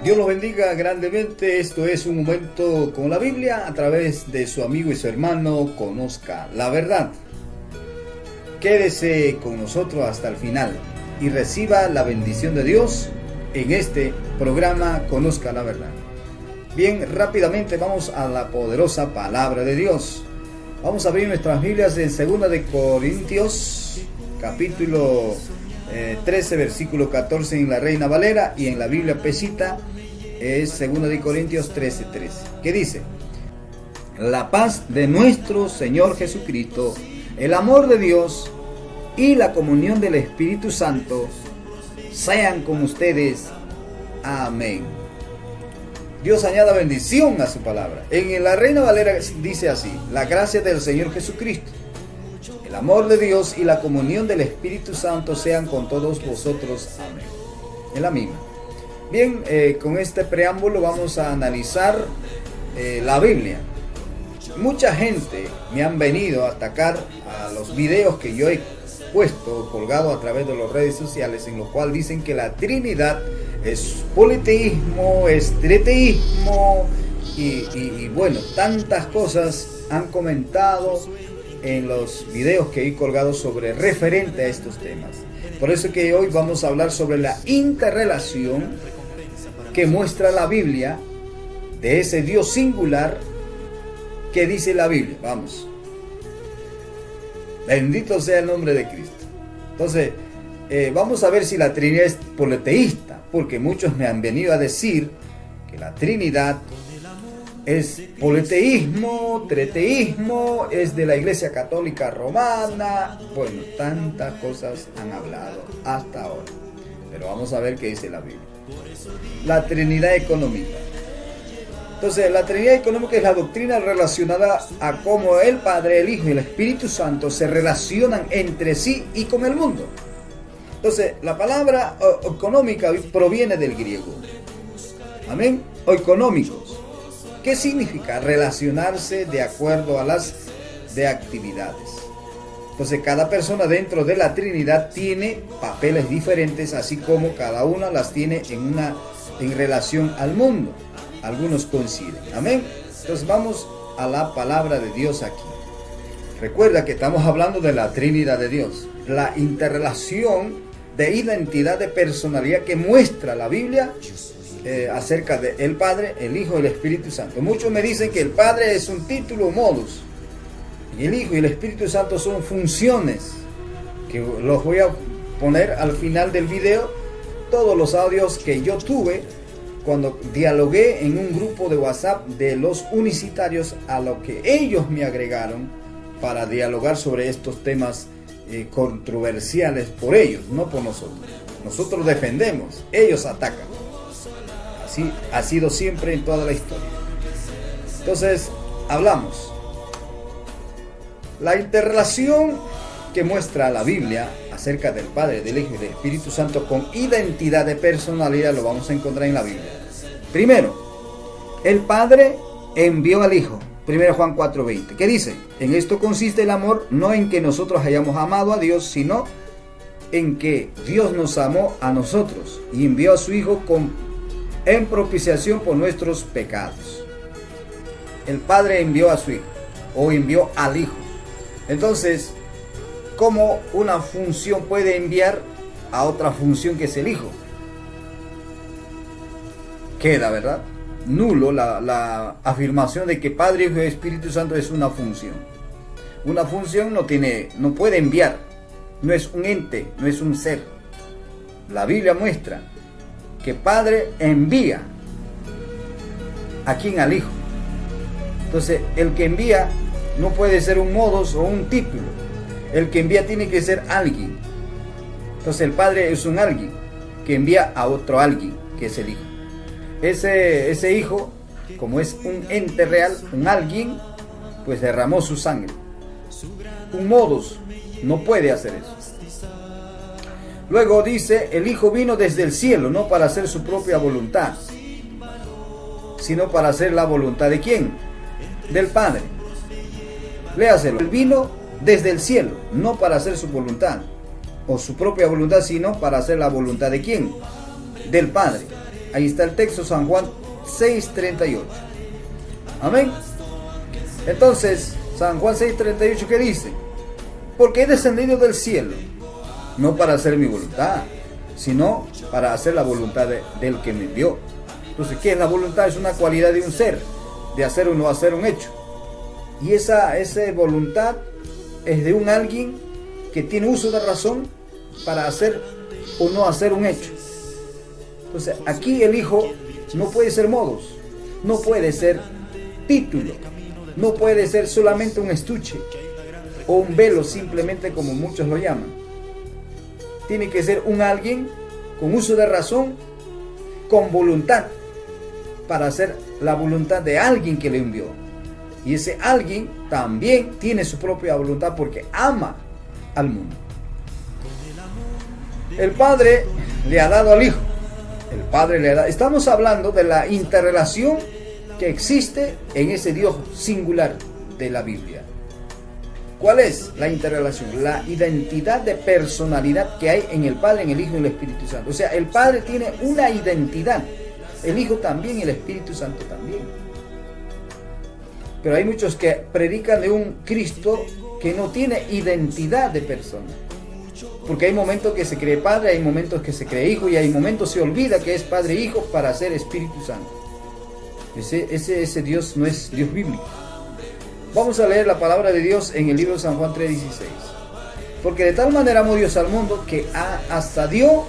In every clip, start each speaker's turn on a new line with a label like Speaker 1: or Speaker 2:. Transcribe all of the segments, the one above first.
Speaker 1: Dios los bendiga grandemente. Esto es Un Momento con la Biblia a través de su amigo y su hermano Conozca la Verdad. Quédese con nosotros hasta el final y reciba la bendición de Dios en este programa Conozca la Verdad. Bien, rápidamente vamos a la poderosa palabra de Dios. Vamos a abrir nuestras Biblias en 2 de Corintios, capítulo 13, versículo 14 en la Reina Valera, y en la Biblia Pesita es 2 de Corintios 13, que dice: la paz de nuestro Señor Jesucristo, el amor de Dios y la comunión del Espíritu Santo sean con ustedes. Amén. Dios añada bendición a su palabra. En la Reina Valera dice así: la gracia del Señor Jesucristo, el amor de Dios y la comunión del Espíritu Santo sean con todos vosotros. Amén. Es la misma. Bien, con este preámbulo vamos a analizar la Biblia. Mucha gente me han venido a atacar a los videos que yo he puesto, colgado a través de las redes sociales, en lo cual dicen que la Trinidad es politeísmo, es triteísmo y bueno, tantas cosas han comentado en los videos que he colgado sobre referente a estos temas. Por eso que hoy vamos a hablar sobre la interrelación que muestra la Biblia de ese Dios singular que dice la Biblia. Vamos. Bendito sea el nombre de Cristo. Entonces, vamos a ver si la Trinidad es politeísta, porque muchos me han venido a decir que la Trinidad es politeísmo, treteísmo, es de la Iglesia Católica Romana. Bueno, tantas cosas han hablado hasta ahora. Pero vamos a ver qué dice la Biblia. La Trinidad económica. Entonces, la Trinidad económica es la doctrina relacionada a cómo el Padre, el Hijo y el Espíritu Santo se relacionan entre sí y con el mundo. Entonces, la palabra económica proviene del griego. Amén. O económicos. ¿Qué significa? Relacionarse de acuerdo a las de actividades. Entonces, cada persona dentro de la Trinidad tiene papeles diferentes, así como cada una las tiene en relación al mundo. Algunos coinciden. Amén. Entonces, vamos a la palabra de Dios aquí. Recuerda que estamos hablando de la Trinidad de Dios, la interrelación de identidad, de personalidad que muestra la Biblia acerca de el Padre, el Hijo y el Espíritu Santo. Muchos me dicen que el Padre es un título, modus, y el Hijo y el Espíritu Santo son funciones, que los voy a poner al final del video, todos los audios que yo tuve cuando dialogué en un grupo de WhatsApp de los unicitarios, a lo que ellos me agregaron para dialogar sobre estos temas controversiales por ellos, no por nosotros. Nosotros defendemos, ellos atacan. Así ha sido siempre en toda la historia. Entonces, hablamos. La interrelación que muestra la Biblia acerca del Padre, del Hijo y del Espíritu Santo con identidad de personalidad lo vamos a encontrar en la Biblia. Primero, el Padre envió al Hijo. 1 Juan 4:20. ¿Qué dice? En esto consiste el amor, no en que nosotros hayamos amado a Dios, sino en que Dios nos amó a nosotros y envió a su Hijo en propiciación por nuestros pecados. El Padre envió a su Hijo, o envió al Hijo. Entonces, ¿cómo una función puede enviar a otra función que es el Hijo? Queda, ¿verdad? Nulo la afirmación de que Padre, Hijo y Espíritu Santo es una función. Una función no puede enviar, no es un ente, no es un ser. La Biblia muestra que Padre envía a quien, al Hijo. Entonces, el que envía no puede ser un modus o un título. El que envía tiene que ser alguien. Entonces, el Padre es un alguien que envía a otro alguien, que es el Hijo. Ese Hijo, como es un ente real, un alguien, pues derramó su sangre. Un modus no puede hacer eso. Luego dice, el Hijo vino desde el cielo, no para hacer su propia voluntad, sino para hacer la voluntad ¿de quién? Del Padre. Léaselo. Él vino desde el cielo, no para hacer su voluntad, o su propia voluntad, sino para hacer la voluntad ¿de quién? Del Padre. Ahí está el texto, San Juan 6:38. Amén. Entonces, San Juan 6:38, ¿qué dice? Porque he descendido del cielo, no para hacer mi voluntad, sino para hacer la voluntad del que me envió. Entonces, ¿qué es la voluntad? Es una cualidad de un ser, de hacer o no hacer un hecho. Y esa voluntad es de un alguien que tiene uso de razón para hacer o no hacer un hecho. Entonces, aquí el Hijo no puede ser modos, no puede ser título, no puede ser solamente un estuche o un velo, simplemente como muchos lo llaman. Tiene que ser un alguien con uso de razón, con voluntad, para hacer la voluntad de alguien que le envió. Y ese alguien también tiene su propia voluntad porque ama al mundo. El Padre le ha dado al Hijo. El Padre le ha dado. Estamos hablando de la interrelación que existe en ese Dios singular de la Biblia. ¿Cuál es la interrelación? La identidad de personalidad que hay en el Padre, en el Hijo y en el Espíritu Santo. O sea, el Padre tiene una identidad, el Hijo también y el Espíritu Santo también. Pero hay muchos que predican de un Cristo que no tiene identidad de persona. Porque hay momentos que se cree Padre, hay momentos que se cree Hijo y hay momentos se olvida que es Padre e Hijo para ser Espíritu Santo. Ese Dios no es Dios bíblico. Vamos a leer la palabra de Dios en el libro de San Juan 3:16. Porque de tal manera amó Dios al mundo que hasta dio,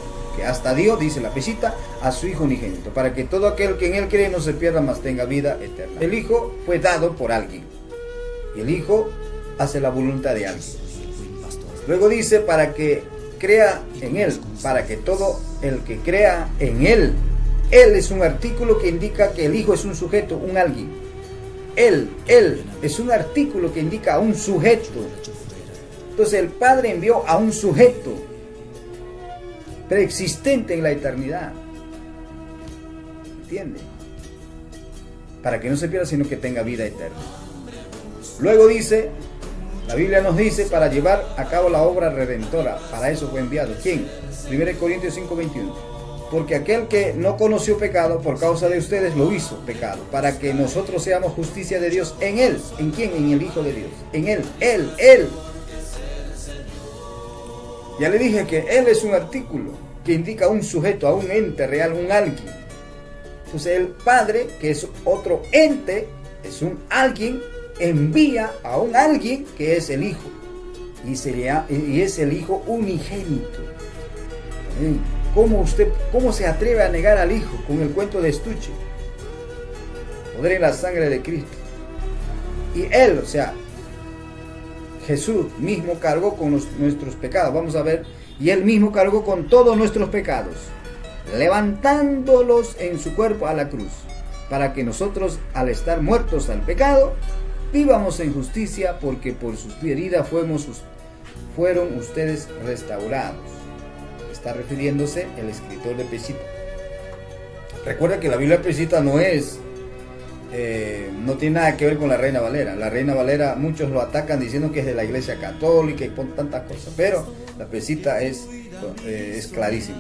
Speaker 1: dice la pesita, a su Hijo unigénito, para que todo aquel que en Él cree no se pierda, mas tenga vida eterna. El Hijo fue dado por alguien. Y el Hijo hace la voluntad de alguien. Luego dice, para que crea en Él, para que todo el que crea en Él. Él es un artículo que indica que el Hijo es un sujeto, un alguien. Él es un artículo que indica a un sujeto. Entonces el Padre envió a un sujeto preexistente en la eternidad. ¿Entiende? Para que no se pierda, sino que tenga vida eterna. Luego dice, la Biblia nos dice, para llevar a cabo la obra redentora. Para eso fue enviado. ¿Quién? 1 Corintios 5:21. Porque aquel que no conoció pecado, por causa de ustedes lo hizo pecado, para que nosotros seamos justicia de Dios en Él. ¿En quién? En el Hijo de Dios. En Él. Ya le dije que Él es un artículo que indica a un sujeto, a un ente real, un alguien. Entonces el Padre, que es otro ente, es un alguien, envía a un alguien que es el Hijo. Y es el Hijo unigénito. ¿Cómo se atreve a negar al Hijo con el cuento de estuche? Poder en la sangre de Cristo. Y Él, o sea, Jesús mismo cargó con nuestros pecados. Vamos a ver. Y Él mismo cargó con todos nuestros pecados, levantándolos en su cuerpo a la cruz, para que nosotros, al estar muertos al pecado, vivamos en justicia, porque por sus heridas fueron ustedes restaurados. Está refiriéndose el escritor de Pesita. Recuerda que la Biblia Pesita no tiene nada que ver con la Reina Valera. La Reina Valera muchos lo atacan diciendo que es de la Iglesia Católica y con tantas cosas, pero la Pesita es clarísimo.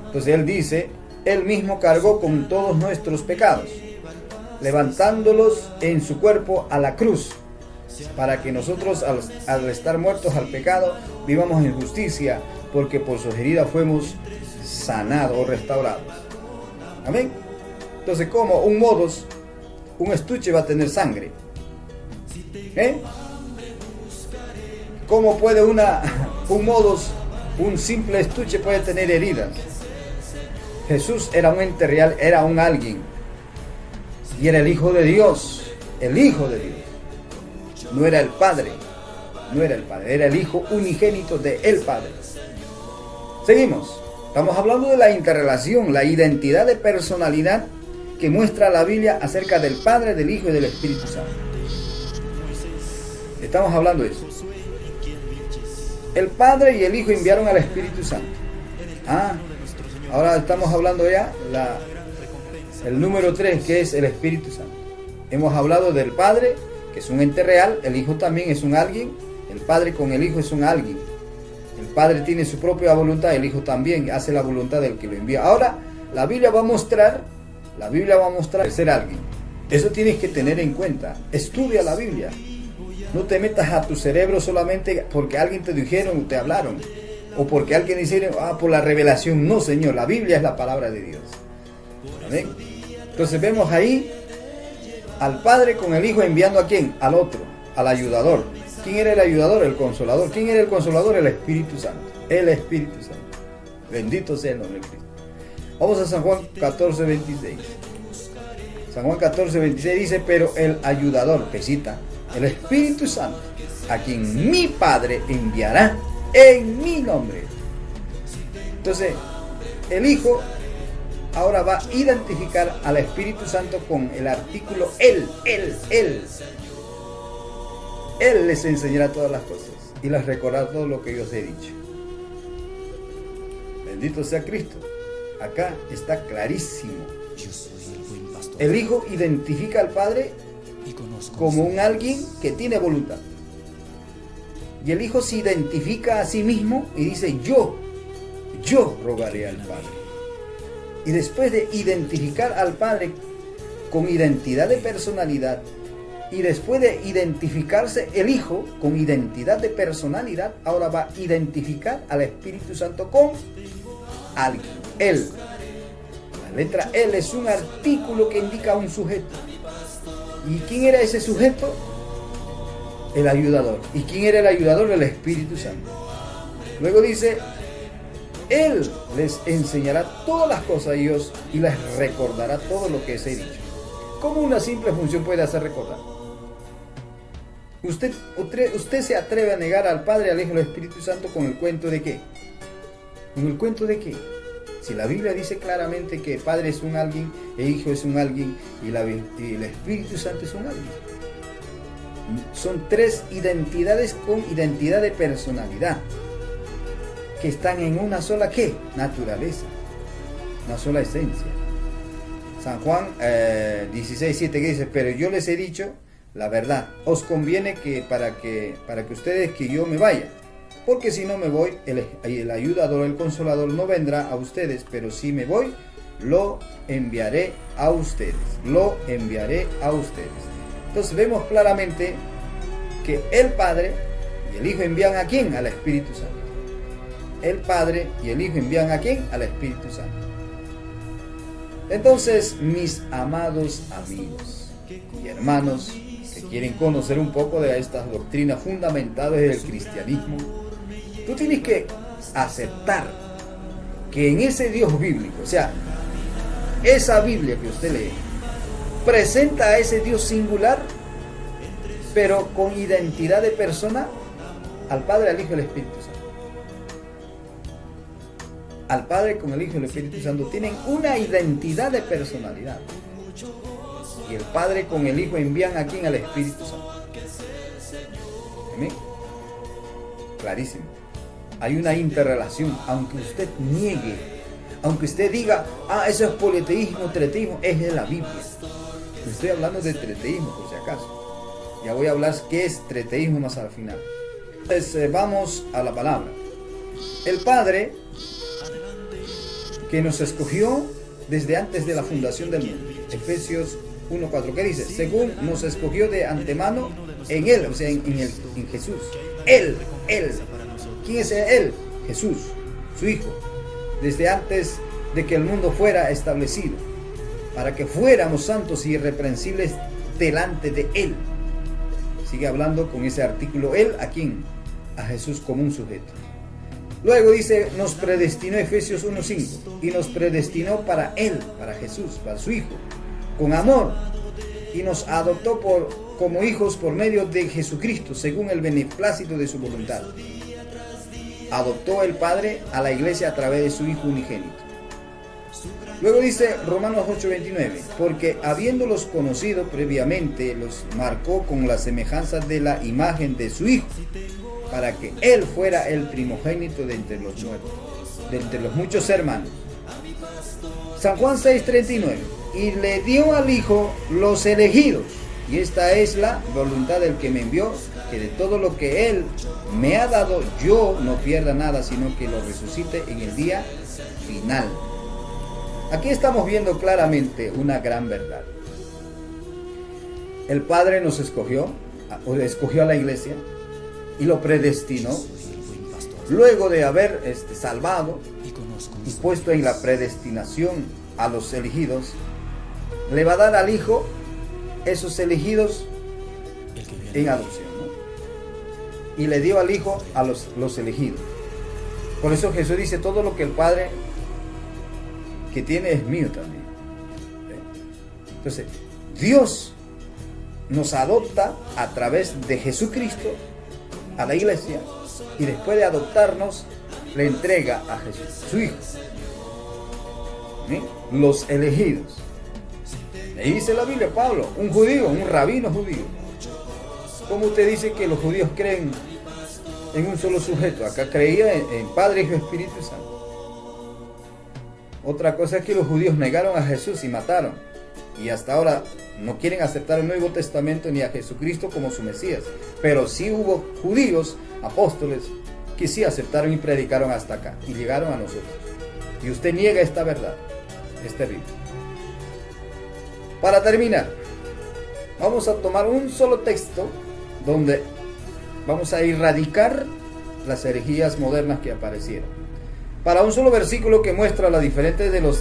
Speaker 1: Entonces él dice, Él mismo cargó con todos nuestros pecados, levantándolos en su cuerpo a la cruz, para que nosotros al estar muertos al pecado vivamos en justicia, porque por sus heridas fuimos sanados o restaurados. Amén. Entonces, ¿cómo un estuche va a tener sangre? ¿Cómo puede un simple estuche puede tener heridas? Jesús era un ente real, era un alguien, y era el Hijo de Dios, no era el Padre, era el Hijo unigénito de el Padre. Seguimos. Estamos hablando de la interrelación, la identidad de personalidad que muestra la Biblia acerca del Padre, del Hijo y del Espíritu Santo. Estamos hablando de eso. El Padre y el Hijo enviaron al Espíritu Santo. Ahora estamos hablando ya el número 3, que es el Espíritu Santo. Hemos hablado del Padre, que es un ente real. El Hijo también es un alguien. El Padre con el Hijo es un alguien. El Padre tiene su propia voluntad, el Hijo también hace la voluntad del que lo envía. Ahora la Biblia va a mostrar ser alguien. Eso tienes que tener en cuenta. Estudia la Biblia. No te metas a tu cerebro solamente porque alguien te dijeron o te hablaron. O porque alguien dijeron, por la revelación. No, Señor, la Biblia es la palabra de Dios. ¿Amén? Entonces vemos ahí al Padre con el Hijo enviando ¿a quién? Al otro, al ayudador. ¿Quién era el ayudador? El consolador. ¿Quién era el consolador? El Espíritu Santo. El Espíritu Santo. Bendito sea el nombre de Cristo. Vamos a San Juan 14, 26. San Juan 14, 26 dice, pero el ayudador, pesita, el Espíritu Santo, a quien mi Padre enviará en mi nombre. Entonces, el Hijo ahora va a identificar al Espíritu Santo con el artículo Él. Él les enseñará todas las cosas y les recordará todo lo que yo os he dicho. Bendito sea Cristo. Acá está clarísimo. El Hijo identifica al Padre como un alguien que tiene voluntad. Y el Hijo se identifica a sí mismo y dice, yo rogaré al Padre. Y después de identificar al Padre con identidad de personalidad, y después de identificarse el Hijo con identidad de personalidad, ahora va a identificar al Espíritu Santo con alguien. Él. La letra L es un artículo que indica un sujeto. ¿Y quién era ese sujeto? El ayudador. ¿Y quién era el ayudador? El Espíritu Santo. Luego dice, Él les enseñará todas las cosas a ellos y les recordará todo lo que os he dicho. ¿Cómo una simple función puede hacer recordar? ¿Usted se atreve a negar al Padre, al Hijo y al Espíritu Santo con el cuento de qué? ¿Con el cuento de qué? Si la Biblia dice claramente que el Padre es un alguien, el Hijo es un alguien y el Espíritu Santo es un alguien. Son tres identidades con identidad de personalidad que están en una sola ¿qué? Naturaleza, una sola esencia. San Juan 16:7 que dice, pero yo les he dicho la verdad, os conviene que para que ustedes que yo me vaya, porque si no me voy, el ayudador, el consolador no vendrá a ustedes, pero si me voy, lo enviaré a ustedes. Entonces vemos claramente que el Padre y el Hijo envían ¿a quién? Al Espíritu Santo. El Padre y el Hijo envían ¿a quién? Al Espíritu Santo. Entonces, mis amados amigos y hermanos que quieren conocer un poco de estas doctrinas fundamentales del cristianismo, tú tienes que aceptar que en ese Dios bíblico, o sea, esa Biblia que usted lee, presenta a ese Dios singular, pero con identidad de persona, al Padre, al Hijo y al Espíritu Santo. Al Padre con el Hijo y el Espíritu Santo tienen una identidad de personalidad. Y el Padre con el Hijo envían ¿a quién? Al Espíritu Santo. ¿Amén? Clarísimo. Hay una interrelación, aunque usted niegue, aunque usted diga, eso es politeísmo, treteísmo, es de la Biblia. Estoy hablando de treteísmo, por si acaso. Ya voy a hablar qué es treteísmo más al final. Entonces, vamos a la palabra. El Padre que nos escogió desde antes de la fundación del mundo. Efesios 1:4, ¿qué dice? Según nos escogió de antemano en Él, o sea, en Jesús. Él. ¿Quién es Él? Jesús, su Hijo. Desde antes de que el mundo fuera establecido, para que fuéramos santos y irreprensibles delante de Él. Sigue hablando con ese artículo Él, ¿a quién? A Jesús como un sujeto. Luego dice, nos predestinó, Efesios 1:5, y nos predestinó para Él, para Jesús, para su Hijo, con amor, y nos adoptó como hijos por medio de Jesucristo, según el beneplácito de su voluntad. Adoptó el Padre a la iglesia a través de su Hijo unigénito. Luego dice Romanos 8:29, porque habiéndolos conocido previamente, los marcó con la semejanza de la imagen de su Hijo, para que Él fuera el primogénito de entre los muertos, de entre los muchos hermanos. San Juan 6:39, y le dio al Hijo los elegidos, y esta es la voluntad del que me envió, que de todo lo que Él me ha dado, yo no pierda nada, sino que lo resucite en el día final. Aquí estamos viendo claramente una gran verdad. El Padre nos escogió, o escogió a la iglesia y lo predestinó. Luego de haber salvado y puesto en la predestinación a los elegidos, le va a dar al Hijo esos elegidos en adopción, ¿no? Y le dio al Hijo a los elegidos. Por eso Jesús dice, todo lo que el Padre que tiene es mío también. Entonces, Dios nos adopta a través de Jesucristo a la iglesia, y después de adoptarnos le entrega a Jesús, su Hijo. ¿Sí? Los elegidos. Le dice la Biblia, Pablo, un judío, un rabino judío. ¿Cómo usted dice que los judíos creen en un solo sujeto? Acá creía en Padre, Hijo y Espíritu Santo. Otra cosa es que los judíos negaron a Jesús y mataron. Y hasta ahora no quieren aceptar el Nuevo Testamento ni a Jesucristo como su Mesías. Pero sí hubo judíos, apóstoles, que sí aceptaron y predicaron hasta acá. Y llegaron a nosotros. Y usted niega esta verdad. Es terrible. Para terminar, vamos a tomar un solo texto donde vamos a erradicar las herejías modernas que aparecieron. Para un solo versículo que muestra la diferencia de los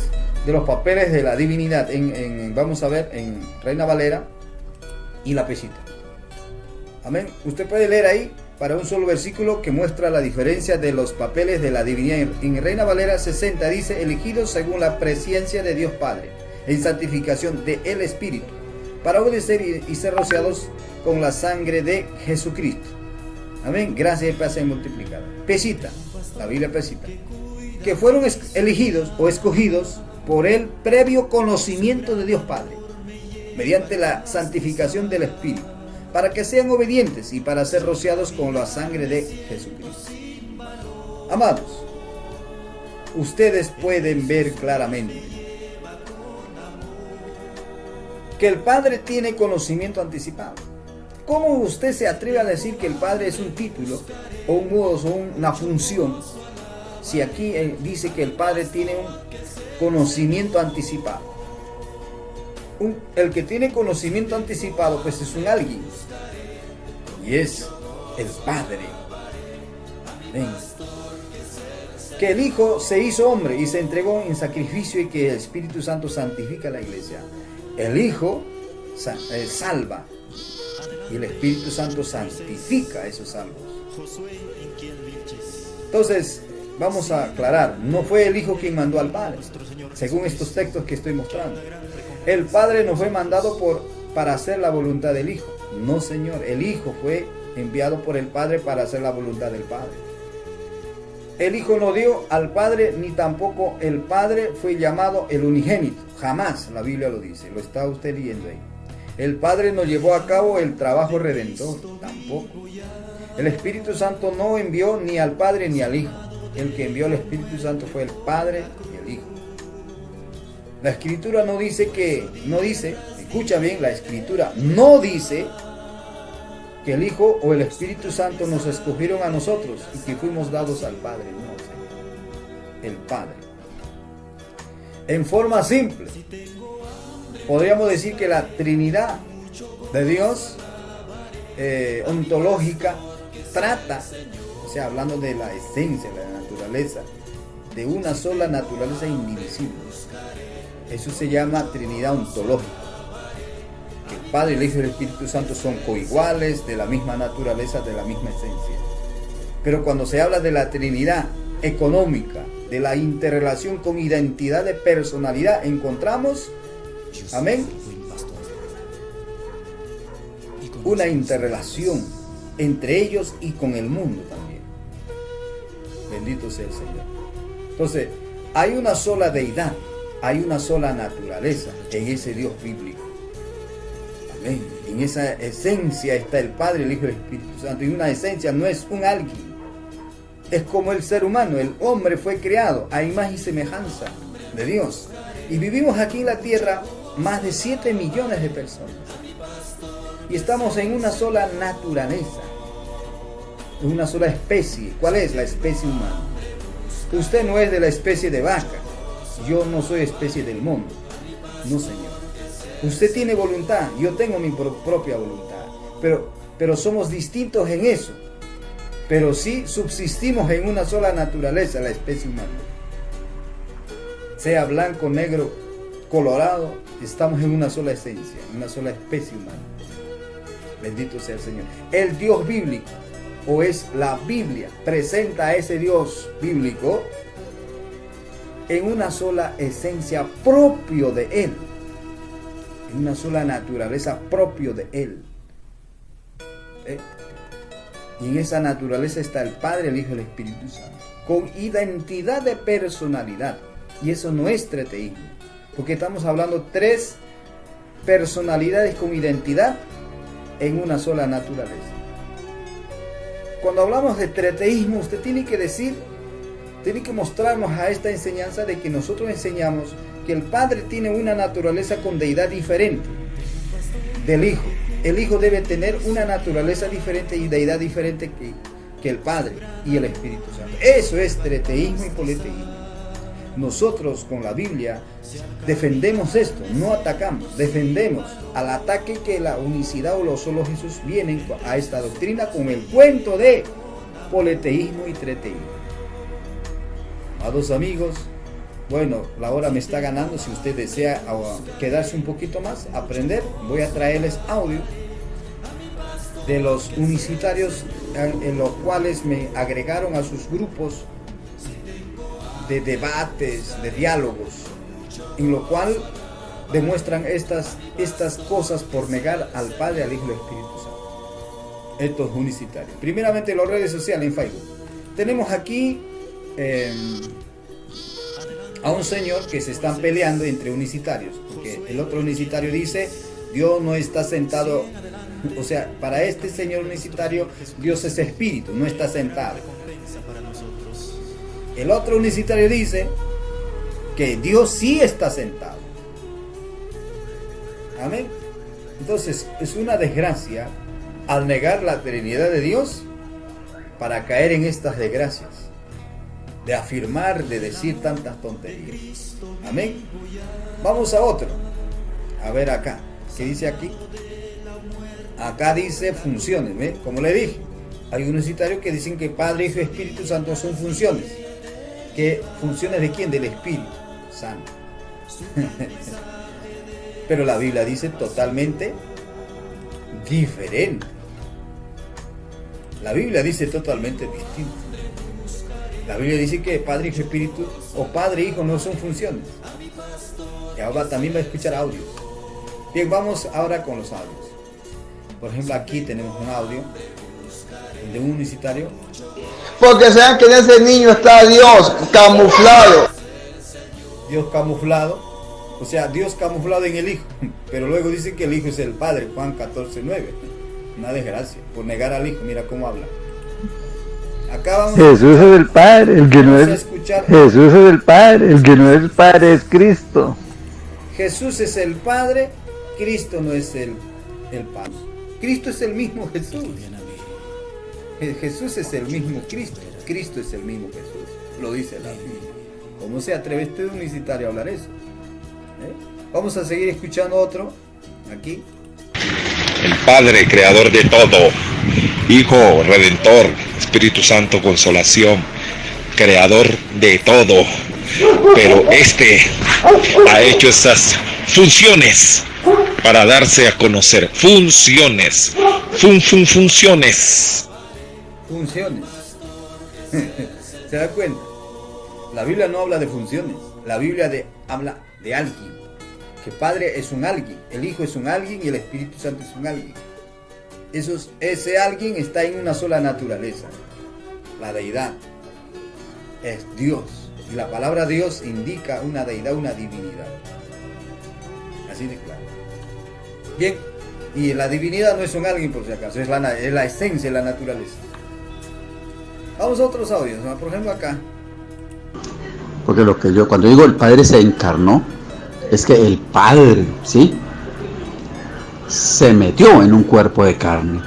Speaker 1: papeles de la divinidad vamos a ver en Reina Valera y la Pesita. Amén. Usted puede leer ahí para un solo versículo que muestra la diferencia de los papeles de la divinidad. En Reina Valera 60 dice, elegidos según la presencia de Dios Padre, en santificación de el Espíritu, para obedecer y ser rociados con la sangre de Jesucristo. Amén. Gracias y paz y multiplicada. Pesita, la Biblia Pesita, que fueron elegidos o escogidos por el previo conocimiento de Dios Padre, mediante la santificación del Espíritu, para que sean obedientes y para ser rociados con la sangre de Jesucristo. Amados, ustedes pueden ver claramente que el Padre tiene conocimiento anticipado. ¿Cómo usted se atreve a decir que el Padre es un título o un modo o una función, si aquí dice que el Padre tiene un conocimiento anticipado? El que tiene conocimiento anticipado pues es un alguien, y es el Padre. Ven. Que el Hijo se hizo hombre y se entregó en sacrificio, y que el Espíritu Santo santifica la iglesia. El Hijo salva y el Espíritu Santo santifica a esos salvos. Entonces, vamos a aclarar, no fue el Hijo quien mandó al Padre, según estos textos que estoy mostrando. El Padre no fue mandado para hacer la voluntad del Hijo. No, Señor, el Hijo fue enviado por el Padre para hacer la voluntad del Padre. El Hijo no dio al Padre, ni tampoco el Padre fue llamado el unigénito. Jamás la Biblia lo dice, lo está usted leyendo ahí. El Padre no llevó a cabo el trabajo redentor, tampoco. El Espíritu Santo no envió ni al Padre ni al Hijo. El que envió al Espíritu Santo fue el Padre y el Hijo. La Escritura no dice, escucha bien, la Escritura no dice que el Hijo o el Espíritu Santo nos escogieron a nosotros y que fuimos dados al Padre. No, Señor. El Padre. En forma simple, podríamos decir que la Trinidad de Dios ontológica trata, o sea, hablando de la esencia, de la naturaleza, de una sola naturaleza indivisible. Eso se llama Trinidad ontológica. El Padre, el Hijo y el Espíritu Santo son coiguales, de la misma naturaleza, de la misma esencia. Pero cuando se habla de la Trinidad económica, de la interrelación con identidad de personalidad, encontramos, amén, una interrelación entre ellos y con el mundo también. Bendito sea el Señor. Entonces, hay una sola deidad, hay una sola naturaleza en ese Dios bíblico. Amén. En esa esencia está el Padre, el Hijo y el Espíritu Santo. Y una esencia no es un alguien. Es como el ser humano, el hombre fue creado a imagen y semejanza de Dios. Y vivimos aquí en la tierra más de 7 millones de personas. Y estamos en una sola naturaleza, en una sola especie. ¿Cuál es la especie humana? Usted no es de la especie de vaca, yo no soy especie del mundo. No, Señor. Usted tiene voluntad, yo tengo mi propia voluntad, pero somos distintos en eso. Pero sí subsistimos en una sola naturaleza, la especie humana. Sea blanco, negro, colorado, estamos en una sola esencia, en una sola especie humana. Bendito sea el Señor. El Dios bíblico, o es la Biblia, presenta a ese Dios bíblico en una sola esencia propio de Él, en una sola naturaleza propio de Él. Y en esa naturaleza está el Padre, el Hijo y el Espíritu Santo, con identidad de personalidad. Y eso no es treteísmo, porque estamos hablando tres personalidades con identidad en una sola naturaleza. Cuando hablamos de treteísmo, usted tiene que decir, tiene que mostrarnos a esta enseñanza de que nosotros enseñamos que el Padre tiene una naturaleza con deidad diferente del Hijo. El Hijo debe tener una naturaleza diferente y deidad diferente que el Padre y el Espíritu Santo. Eso es treteísmo y politeísmo. Nosotros con la Biblia defendemos esto, no atacamos, defendemos al ataque que la unicidad o los solo Jesús vienen a esta doctrina con el cuento de politeísmo y treteísmo. Amados amigos, bueno, la hora me está ganando. Si usted desea quedarse un poquito más, aprender, voy a traerles audio de los unicitarios en los cuales me agregaron a sus grupos de debates, de diálogos, en lo cual demuestran estas cosas por negar al Padre, al Hijo y al Espíritu Santo. Estos unicitarios. Primeramente, las redes sociales en Facebook. Tenemos aquí a un señor que se están peleando entre unicitarios, porque el otro unicitario dice: Dios no está sentado, o sea, para este señor unicitario Dios es espíritu, no está sentado. El otro unicitario dice que Dios sí está sentado. Amén. Entonces es una desgracia al negar la Trinidad de Dios para caer en estas desgracias de afirmar, de decir tantas tonterías. Amén. Vamos a otro. A ver acá. ¿Qué dice aquí? Acá dice funciones. ¿Ve? Como le dije, hay unicitarios que dicen que Padre, Hijo y Espíritu Santo son funciones. ¿Qué funciones de quién? Del Espíritu Santo. Pero la Biblia dice totalmente diferente. La Biblia dice totalmente distinto. La Biblia dice que Padre, Hijo y Espíritu, o Padre e Hijo, no son funciones. Y ahora también va a escuchar audios. Bien, vamos ahora con los audios. Por ejemplo, aquí tenemos un audio de un unicitario.
Speaker 2: Porque saben que en ese niño está Dios camuflado.
Speaker 1: Dios camuflado, o sea, Dios camuflado en el Hijo. Pero luego dice que el Hijo es el Padre, Juan 14:9. Una desgracia, por negar al Hijo. Mira cómo habla. Acá vamos
Speaker 3: Jesús es el Padre, el que no es. Jesús es el Padre, el que no es Padre es Cristo.
Speaker 1: Jesús es el Padre, Cristo no es el Padre. Cristo es el mismo Jesús. Jesús es el mismo Cristo. Cristo es el mismo Jesús. Lo dice la Biblia. ¿Cómo se atreve este unicitario a hablar eso? Vamos a seguir escuchando otro. Aquí.
Speaker 4: El Padre, creador de todo. Hijo, redentor. Espíritu Santo, consolación. Creador de todo. Pero este ha hecho esas funciones para darse a conocer. Funciones. Funciones.
Speaker 1: Funciones. ¿Se da cuenta? La Biblia no habla de funciones. La Biblia habla de alguien. Que Padre es un alguien, el Hijo es un alguien y el Espíritu Santo es un alguien. Ese alguien está en una sola naturaleza. La deidad es Dios. Y la palabra Dios indica una deidad, una divinidad. Así de claro. Bien, y la divinidad no es un alguien por si acaso, es la esencia, la naturaleza. Vamos a otros audios, ¿no? Por ejemplo acá.
Speaker 2: Porque cuando digo el Padre se encarnó, es que el Padre, ¿sí?, se metió en un cuerpo de carne,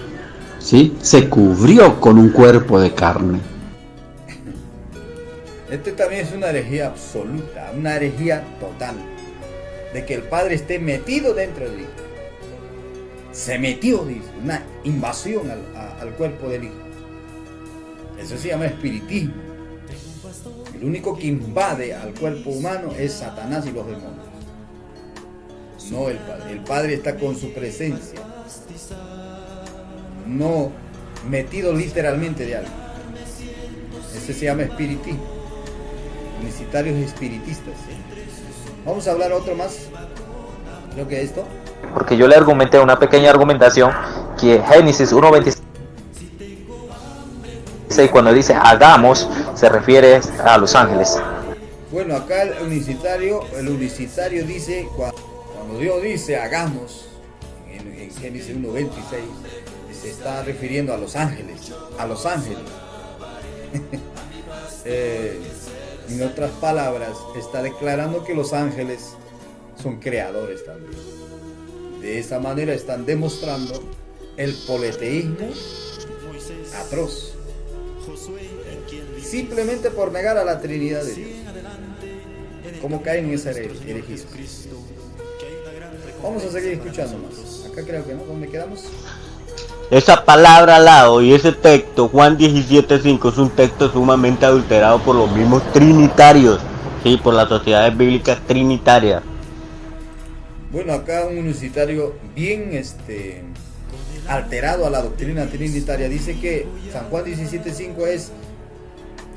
Speaker 2: ¿sí? Se cubrió con un cuerpo de carne.
Speaker 1: Este también es una herejía absoluta, una herejía total, de que el Padre esté metido dentro del Hijo. Se metió, dice, una invasión al cuerpo del Hijo. Eso se llama espiritismo. El único que invade al cuerpo humano es Satanás y los demonios, no el Padre. El Padre está con su presencia, no metido literalmente de algo. Ese se llama espiritismo. Unicitarios espiritistas. Vamos a hablar otro más. Creo que esto.
Speaker 5: Porque yo le argumenté una pequeña argumentación que Génesis 1:26, cuando dice hagamos, se refiere a los ángeles.
Speaker 1: Bueno, acá el unicitario dice, cuando Dios dice hagamos, en Génesis 1:26, se está refiriendo a los ángeles, en otras palabras, está declarando que los ángeles son creadores también. De esa manera están demostrando el politeísmo atroz, simplemente por negar a la Trinidad de Dios. ¿Cómo caen en esa herejía? Vamos a seguir escuchando más. Acá creo que no, ¿dónde quedamos?
Speaker 6: Esa palabra al lado y ese texto, Juan 17:5, es un texto sumamente adulterado por los mismos trinitarios, sí, por las sociedades bíblicas trinitarias.
Speaker 1: Bueno, acá un unicitario bien alterado a la doctrina trinitaria dice que San Juan 17:5 es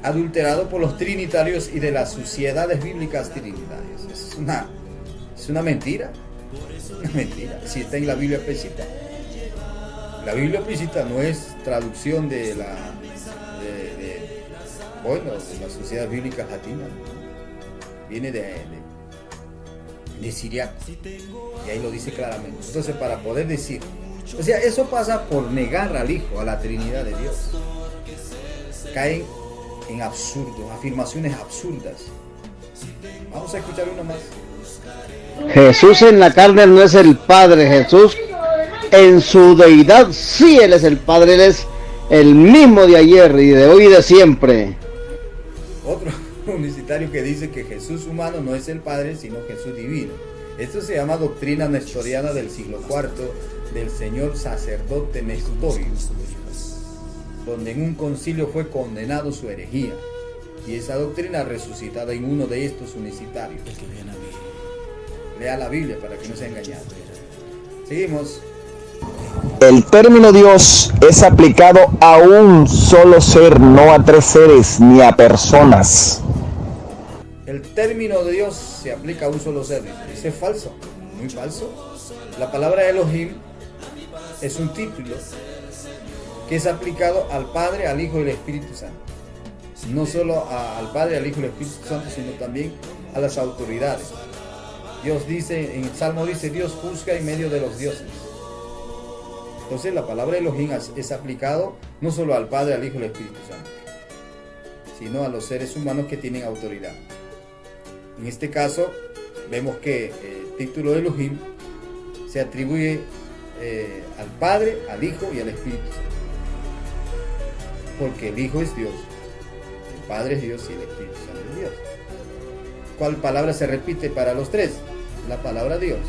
Speaker 1: adulterado por los trinitarios y de las sociedades bíblicas trinitarias. Es una mentira. Una mentira. Si está en la Biblia explícita. La Biblia explícita no es traducción de las sociedades bíblicas latinas. Viene de siriaco. Y ahí lo dice claramente. Entonces, para poder decir, o sea, eso pasa por negar al Hijo, a la Trinidad de Dios. Caen en absurdos, afirmaciones absurdas. Vamos a escuchar uno más.
Speaker 3: Jesús en la carne no es el Padre. Jesús en su deidad sí, Él es el Padre. Él es el mismo de ayer y de hoy y de siempre.
Speaker 1: Otro unicitario que dice que Jesús humano no es el Padre, sino Jesús divino. Esto se llama doctrina nestoriana del siglo IV del señor sacerdote Nestorio, donde en un concilio fue condenado su herejía, y esa doctrina resucitada en uno de estos unicitarios. Lea la Biblia para que no sea engañado. Seguimos.
Speaker 7: El término Dios es aplicado a un solo ser, no a tres seres ni a personas.
Speaker 1: El término de Dios se aplica a un solo ser. Eso es falso, muy falso. La palabra Elohim es un título que es aplicado al Padre, al Hijo y al Espíritu Santo. No solo al Padre, al Hijo y al Espíritu Santo, sino también a las autoridades. Dios dice, en el Salmo dice, Dios juzga en medio de los dioses. Entonces la palabra Elohim es aplicado no solo al Padre, al Hijo y al Espíritu Santo, sino a los seres humanos que tienen autoridad. En este caso, vemos que el título de Elohim se atribuye al Padre, al Hijo y al Espíritu Santo. Porque el Hijo es Dios, el Padre es Dios y el Espíritu Santo es Dios. ¿Cuál palabra se repite para los tres? La palabra Dios.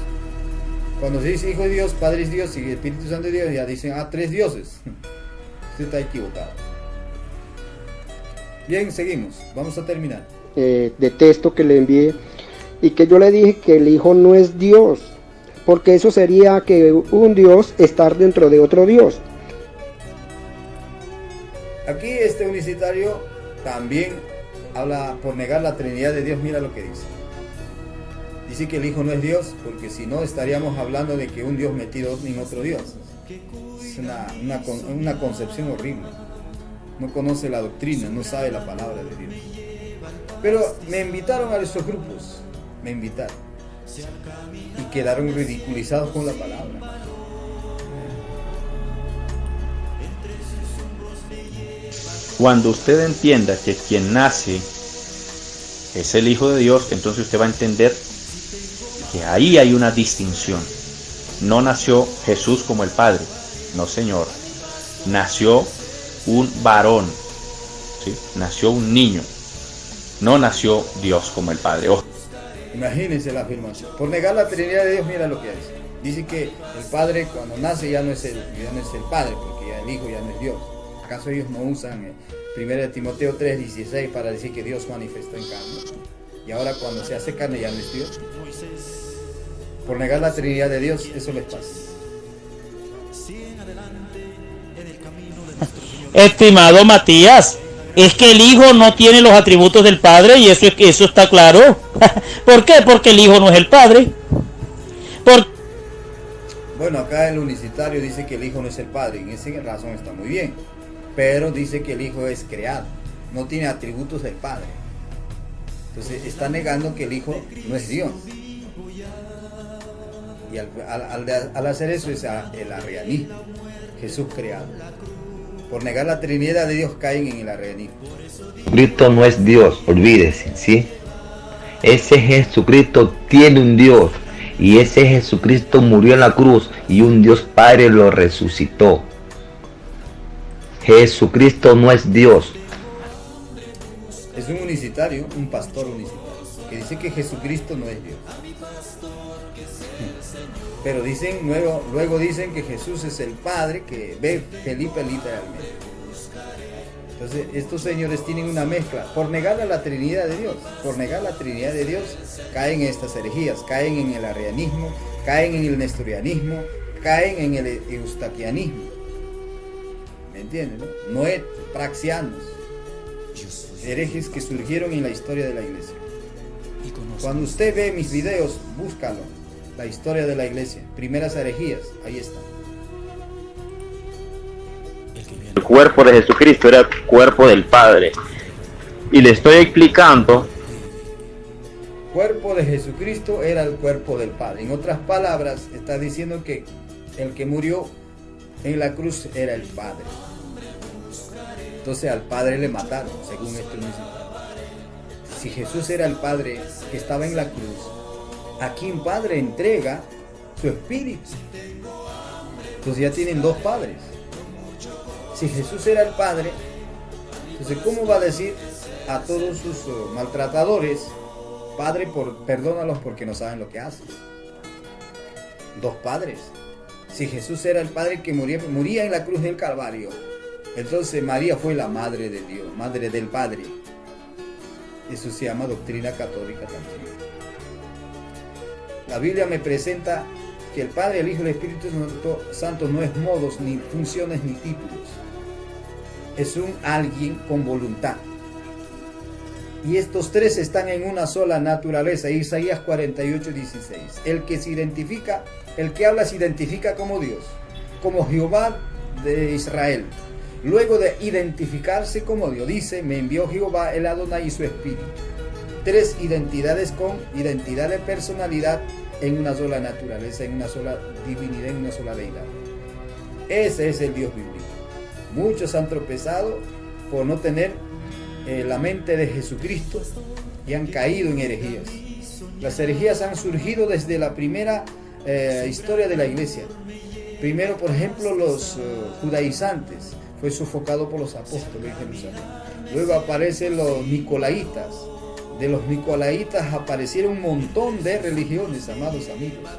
Speaker 1: Cuando se dice Hijo de Dios, Padre es Dios y Espíritu Santo es Dios, ya dicen, tres dioses. Usted está equivocado. Bien, seguimos. Vamos a terminar.
Speaker 8: De texto que le envié, y que yo le dije que el Hijo no es Dios, porque eso sería que un Dios estar dentro de otro Dios.
Speaker 1: Aquí este unicitario también habla por negar la Trinidad de Dios. Mira lo que dice. Dice que el Hijo no es Dios, porque si no estaríamos hablando de que un Dios metido en otro Dios. Es una concepción horrible. No conoce la doctrina, no sabe la palabra de Dios. Pero me invitaron a esos grupos, y quedaron ridiculizados con la palabra.
Speaker 9: Cuando usted entienda que quien nace es el Hijo de Dios, entonces usted va a entender que ahí hay una distinción. No nació Jesús como el Padre, no señor. Nació un varón, ¿sí? Nació un niño. no nació Dios como el Padre. Ojo.
Speaker 1: Imagínense la afirmación. Por negar la Trinidad de Dios, mira lo que hace. Dice que el Padre cuando nace ya no es el Padre, porque ya el Hijo ya no es Dios. ¿Acaso ellos no usan 1 Timoteo 3:16 para decir que Dios manifestó en carne? Y ahora cuando se hace carne ya no es Dios. Por negar la Trinidad de Dios, eso les pasa.
Speaker 10: Estimado Matías, es que el Hijo no tiene los atributos del Padre y eso está claro. ¿Por qué? Porque el Hijo no es el Padre.
Speaker 1: Bueno, acá el unicitario dice que el Hijo no es el Padre, en esa razón está muy bien, pero dice que el Hijo es creado, no tiene atributos del Padre. Entonces está negando que el Hijo no es Dios. Y al hacer eso es el arrianismo, Jesús creado. Por negar la Trinidad de Dios caen en el arrianismo.
Speaker 11: Cristo no es Dios, olvídese, ¿sí? Ese Jesucristo tiene un Dios. Y ese Jesucristo murió en la cruz y un Dios Padre lo resucitó. Jesucristo no es Dios.
Speaker 1: Es un unicitario, un pastor unicitario, que dice que Jesucristo no es Dios. Pero dicen, luego dicen que Jesús es el Padre, que ve Felipe literalmente. Entonces estos señores tienen una mezcla. Por negar a la Trinidad de Dios, caen en estas herejías, caen en el arrianismo, caen en el nestorianismo, caen en el eustaquianismo. ¿Me entienden? No? Praxianos, herejes que surgieron en la historia de la iglesia. Cuando usted ve mis videos, búscalo, la historia de la iglesia, primeras herejías, ahí está.
Speaker 6: El cuerpo de Jesucristo era el cuerpo del Padre. Y le estoy explicando.
Speaker 1: El cuerpo de Jesucristo era el cuerpo del Padre. En otras palabras, está diciendo que el que murió en la cruz era el Padre. Entonces al Padre le mataron, según este unicitario. Si Jesús era el Padre que estaba en la cruz, ¿a quién Padre entrega su espíritu? Entonces ya tienen dos padres. Si Jesús era el Padre, entonces ¿cómo va a decir a todos sus maltratadores, Padre, perdónalos porque no saben lo que hacen? Dos padres. Si Jesús era el Padre que moría en la cruz del Calvario, entonces María fue la madre de Dios, madre del Padre. Eso se llama doctrina católica también. La Biblia me presenta que el Padre, el Hijo y el Espíritu Santo no es modos, ni funciones, ni títulos. Es un alguien con voluntad. Y estos tres están en una sola naturaleza. Isaías 48:16. El que habla se identifica como Dios, como Jehová de Israel. Luego de identificarse como Dios, dice, me envió Jehová el Adonai y su Espíritu. Tres identidades con identidad de personalidad en una sola naturaleza, en una sola divinidad, en una sola deidad. Ese es el Dios bíblico. Muchos han tropezado por no tener la mente de Jesucristo y han caído en herejías. Las herejías han surgido desde la primera historia de la iglesia. Primero, por ejemplo, los judaizantes, fue sofocado por los apóstoles en Jerusalén. Luego aparecen los nicolaitas. De los nicolaitas aparecieron un montón de religiones, amados amigos,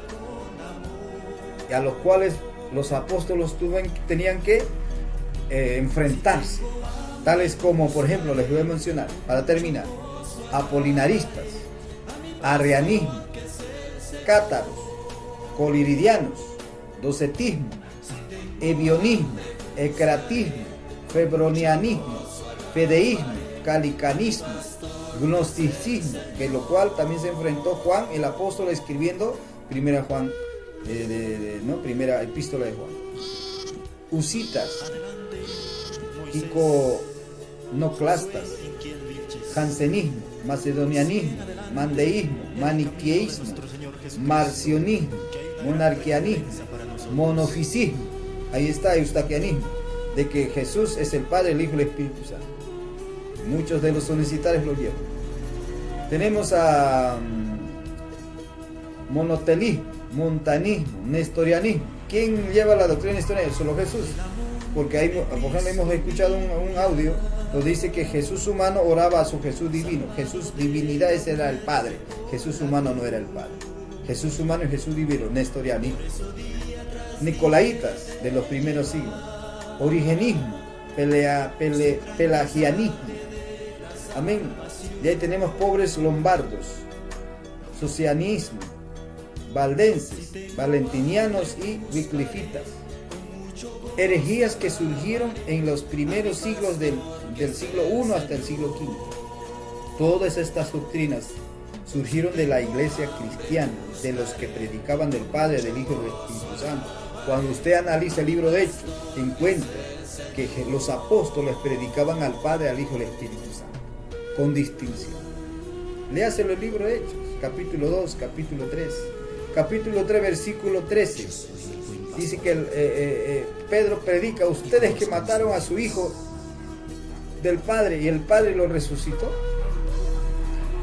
Speaker 1: y a los cuales los apóstoles tenían que enfrentarse, tales como, por ejemplo, les voy a mencionar para terminar: apolinaristas, arrianismo, cátaros, coliridianos, docetismo, ebionismo, ecratismo, febronianismo, fedeísmo, calicanismo, gnosticismo, que lo cual también se enfrentó Juan el apóstol escribiendo primera epístola de Juan. Husitas, iconoclastas, jansenismo, macedonianismo, mandeísmo, maniqueísmo, marcionismo, monarquianismo, monofisismo. Ahí está eustaquianismo, de que Jesús es el Padre, el Hijo y el Espíritu Santo. Muchos de los unicitarios lo llevan. Tenemos a monotelismo, montanismo, nestorianismo. ¿Quién lleva la doctrina nestoriana? Solo Jesús. Porque hay, por ejemplo, hemos escuchado un audio Nos dice que Jesús humano oraba a su Jesús divino. Jesús divinidad, ese era el Padre. Jesús humano no era el Padre. Jesús humano y Jesús divino, nestorianismo. Nicolaitas de los primeros siglos. Origenismo, pelagianismo. Amén. Y ahí tenemos pobres lombardos, socianismo, valdenses, valentinianos y wyclifitas. Herejías que surgieron en los primeros siglos del siglo I hasta el siglo V. Todas estas doctrinas surgieron de la iglesia cristiana, de los que predicaban del Padre, del Hijo y del Espíritu Santo. Cuando usted analiza el libro de Hechos, encuentra que los apóstoles predicaban al Padre, al Hijo y al Espíritu Santo, con distinción. Léaselo el libro de Hechos, capítulo 2, capítulo 3. Capítulo 3, versículo 13. Dice que Pedro predica: ustedes que mataron a su Hijo del Padre y el Padre lo resucitó.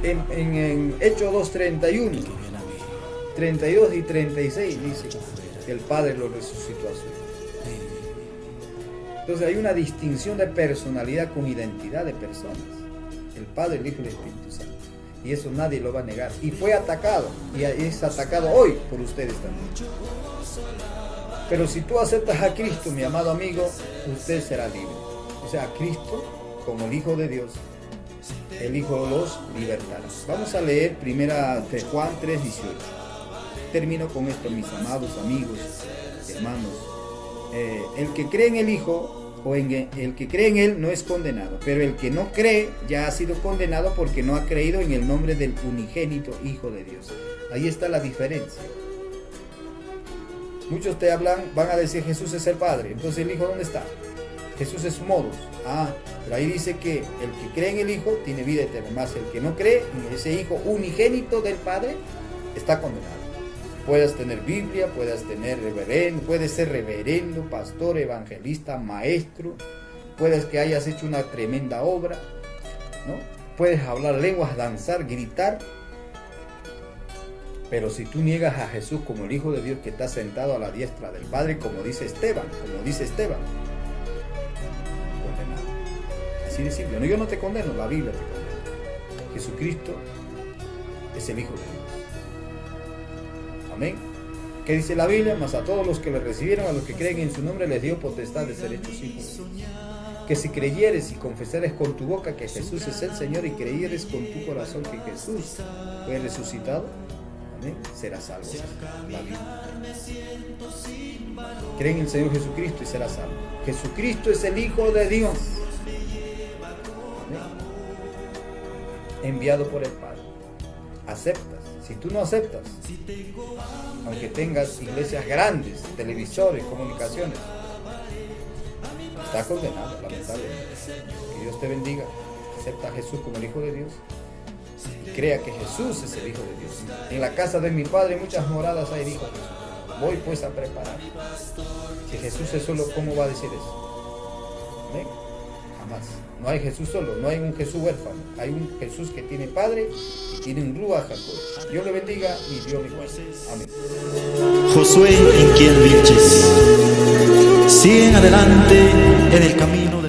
Speaker 1: En Hechos 2, 31, 32 y 36 dice que el Padre lo resucitó a su Hijo. Entonces hay una distinción de personalidad con identidad de personas. El Padre, el Hijo y el Espíritu Santo. Y eso nadie lo va a negar. Y fue atacado, y es atacado hoy por ustedes también. Pero si tú aceptas a Cristo, mi amado amigo, usted será libre. O sea, a Cristo, como el Hijo de Dios, el Hijo los libertará. Vamos a leer primera de Juan 3:18. Termino con esto, mis amados amigos, hermanos. El que cree en el Hijo, o el que cree en Él, no es condenado. Pero el que no cree ya ha sido condenado porque no ha creído en el nombre del unigénito Hijo de Dios. Ahí está la diferencia. Muchos te hablan, van a decir Jesús es el Padre. Entonces el Hijo, ¿dónde está? Jesús es modos. Pero ahí dice que el que cree en el Hijo tiene vida eterna. Más el que no cree en ese Hijo unigénito del Padre está condenado. Puedes tener Biblia, puedes tener reverendo, puedes ser reverendo, pastor, evangelista, maestro. Puedes que hayas hecho una tremenda obra, ¿no? Puedes hablar lenguas, danzar, gritar. Pero si tú niegas a Jesús como el Hijo de Dios que está sentado a la diestra del Padre, como dice Esteban, condenado. Así de simple. No, yo no te condeno, la Biblia te condena. Jesucristo es el Hijo de Dios. Amén. ¿Qué dice la Biblia? Mas a todos los que le recibieron, a los que creen en su nombre, les dio potestad de ser hechos hijos. Que si creyeres y confesares con tu boca que Jesús es el Señor y creyeres con tu corazón que Jesús fue resucitado, amén, serás salvo. La Biblia. Creen en el Señor Jesucristo y serás salvo. Jesucristo es el Hijo de Dios. Amén. Enviado por el Padre. Aceptas. Si tú no aceptas, aunque tengas iglesias grandes, televisores, comunicaciones, está condenado, lamentablemente. Que Dios te bendiga. Acepta a Jesús como el Hijo de Dios y crea que Jesús es el Hijo de Dios. En la casa de mi Padre muchas moradas hay, dijo Jesús. Voy pues a preparar. Si Jesús es solo, ¿cómo va a decir eso? ¿Ven? Jamás. No hay Jesús solo, no hay un Jesús huérfano. Hay un Jesús que tiene Padre y tiene un Ruach HaKodesh. Dios le bendiga y Dios le guarde. Amén.
Speaker 12: Josué, en quien virches, siguen adelante en el camino.